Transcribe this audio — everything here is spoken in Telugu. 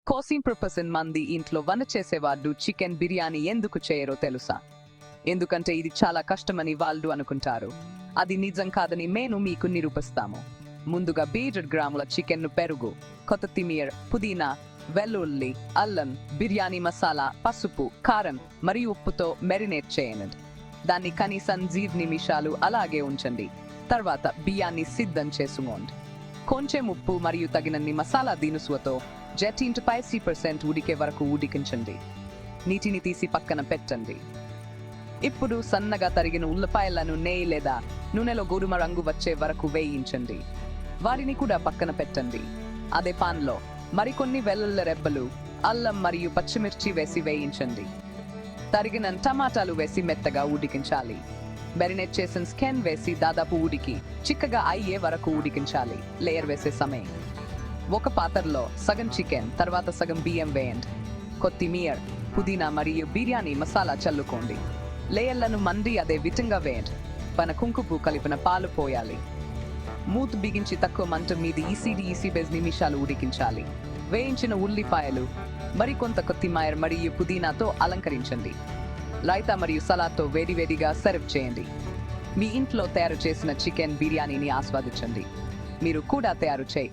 కోసింగ్ మంది ఇంట్లో వంట చేసేవాళ్ళు చికెన్ బిర్యానీ ఎందుకు చేయరో తెలుసా? ఎందుకంటే ఇది చాలా కష్టమని వాళ్ళు అనుకుంటారు. అది నిజం కాదని మేము మీకు నిరూపిస్తాము. ముందుగా 100 గ్రాముల చికెన్ను పెరుగు, కొత్తిమీర, పుదీనా, వెల్లుల్లి, అల్లం, బిర్యానీ మసాలా, పసుపు, కారం మరియు ఉప్పుతో మెరినేట్ చేయండి. దాన్ని కనీసం 7 నిమిషాలు అలాగే ఉంచండి. తర్వాత బియ్యాన్ని సిద్ధం చేసుకోండి. కొంచెం ఉప్పు మరియు తగినన్ని మసాలా దినుసులతో 70% ఉడికే వరకు ఉడికించండి. నీటిని తీసి పక్కన పెట్టండి. ఇప్పుడు సన్నగా తరిగిన ఉల్లిపాయలను నెయ్యి లేదా నూనెలో గోధుమ రంగు వచ్చే వరకు వేయించండి. వారిని కూడా పక్కన పెట్టండి. అదే పాన్లో మరికొన్ని వెల్లుల్లి రెబ్బలు, అల్లం మరియు పచ్చిమిర్చి వేసి వేయించండి. తరిగిన టమాటాలు వేసి మెత్తగా ఉడికించాలి. మెరినేట్ చేసిన చికెన్ వేసి దాదాపు ఉడికి చిక్కగా అయ్యే వరకు ఉడికించాలి. లేయర్ వేసే సమయం ఒక పాత్రలో సగం చికెన్, తర్వాత సగం బియ్యం వేయండి. కొత్తిమీర, పుదీనా మరియు బిర్యానీ మసాలా చల్లుకోండి. లేయర్లను మండి అదే విధంగా వేయండి. పైన కుంకుపు కలిపిన పాలు పోయాలి. మూత బిగించి తక్కువ మంట మీద 20 నిమిషాలు ఉడికించాలి. వేయించిన ఉల్లిపాయలు, మరికొంత కొత్తిమీర మరియు పుదీనాతో అలంకరించండి. రైతా మరియు సలాడ్తో వేడివేడిగా సర్వ్ చేయండి. మీ ఇంట్లో తయారు చేసిన చికెన్ బిర్యానీని ఆస్వాదించండి. మీరు కూడా తయారు చేయి.